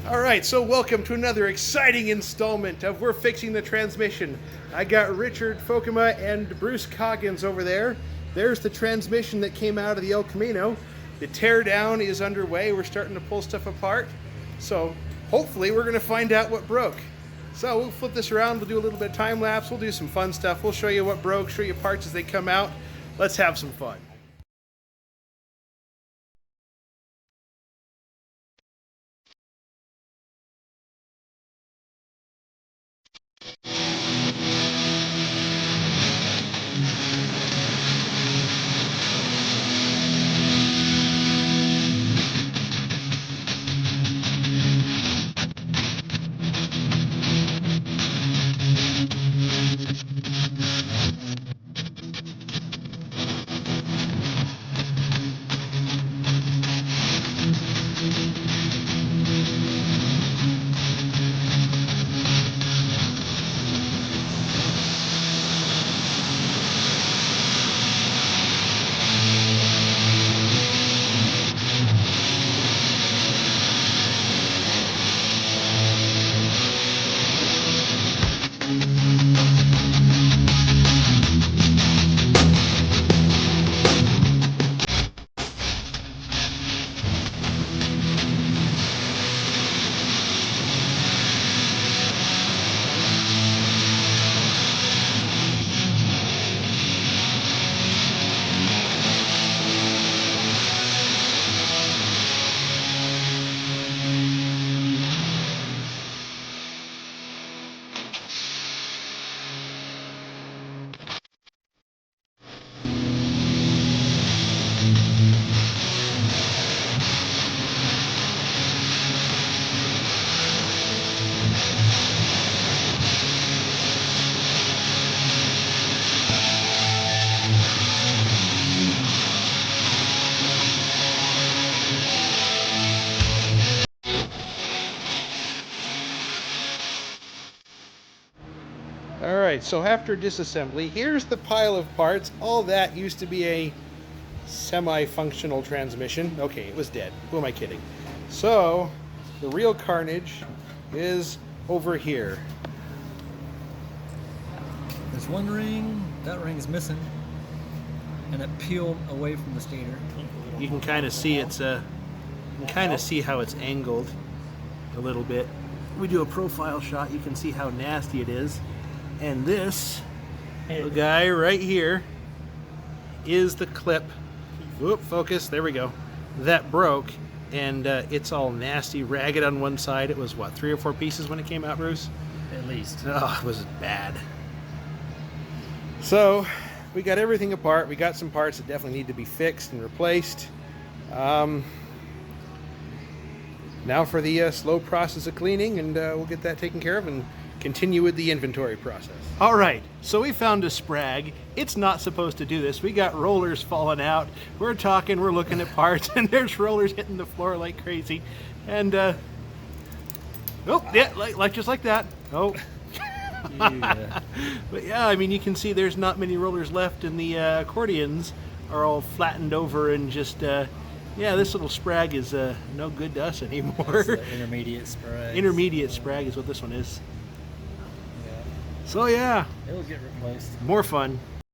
All right, so welcome to another exciting installment of We're Fixing the Transmission. I got Richard Fokkema and Bruce Coggins over there. There's the transmission that came out of the El Camino. The teardown is underway. We're starting to pull stuff apart. So hopefully we're gonna find out what broke. So we'll flip this around, we'll do a little bit of time lapse, we'll do some fun stuff. We'll show you what broke, show you parts as they come out. Let's have some fun. All right, so after disassembly, here's the pile of parts. All that used to be a semi-functional transmission. Okay, it was dead. Who am I kidding? So, the real carnage is over here. There's one ring, that ring's missing, and it peeled away from the stator. You can kind of see it's you can kind of see how it's angled a little bit. We do a profile shot, you can see how nasty it is. And this little guy right here is the clip. Whoop, focus, there we go. That broke, and it's all nasty, ragged on one side. It was what, 3 or 4 pieces when it came out, Bruce? At least. Oh, it was bad. So we got everything apart. We got some parts that definitely need to be fixed and replaced. Now for the slow process of cleaning, and we'll get that taken care of and continue with the inventory process. All right, so we found a sprag. It's not supposed to do this. We got rollers falling out. We're talking, we're looking at parts, and there's rollers hitting the floor like crazy. And oh, yeah, like just like that. Oh. Yeah. But yeah, I mean, you can see there's not many rollers left, and the accordions are all flattened over and just yeah, this little sprag is no good to us anymore. Intermediate sprag. Intermediate sprag is what this one is. So yeah, it'll get replaced. More fun.